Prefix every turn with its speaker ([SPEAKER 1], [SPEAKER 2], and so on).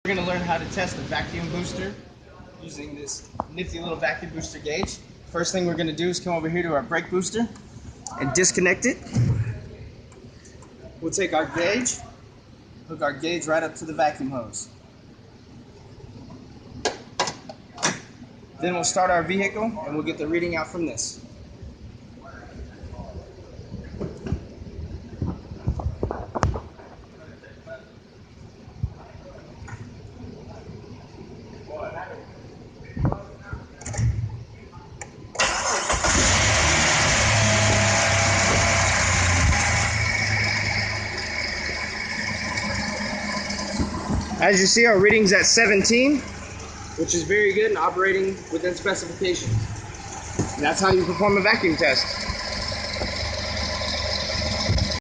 [SPEAKER 1] We're going to learn how to test the vacuum booster using this nifty little vacuum booster gauge. First thing we're going to do is come over here to our brake booster and disconnect it. We'll take our gauge, hook our gauge right up to the vacuum hose. Then we'll start our vehicle and we'll get the reading out from this. As you see, our reading's at 17, which is very good and operating within specifications. And that's how you perform a vacuum test.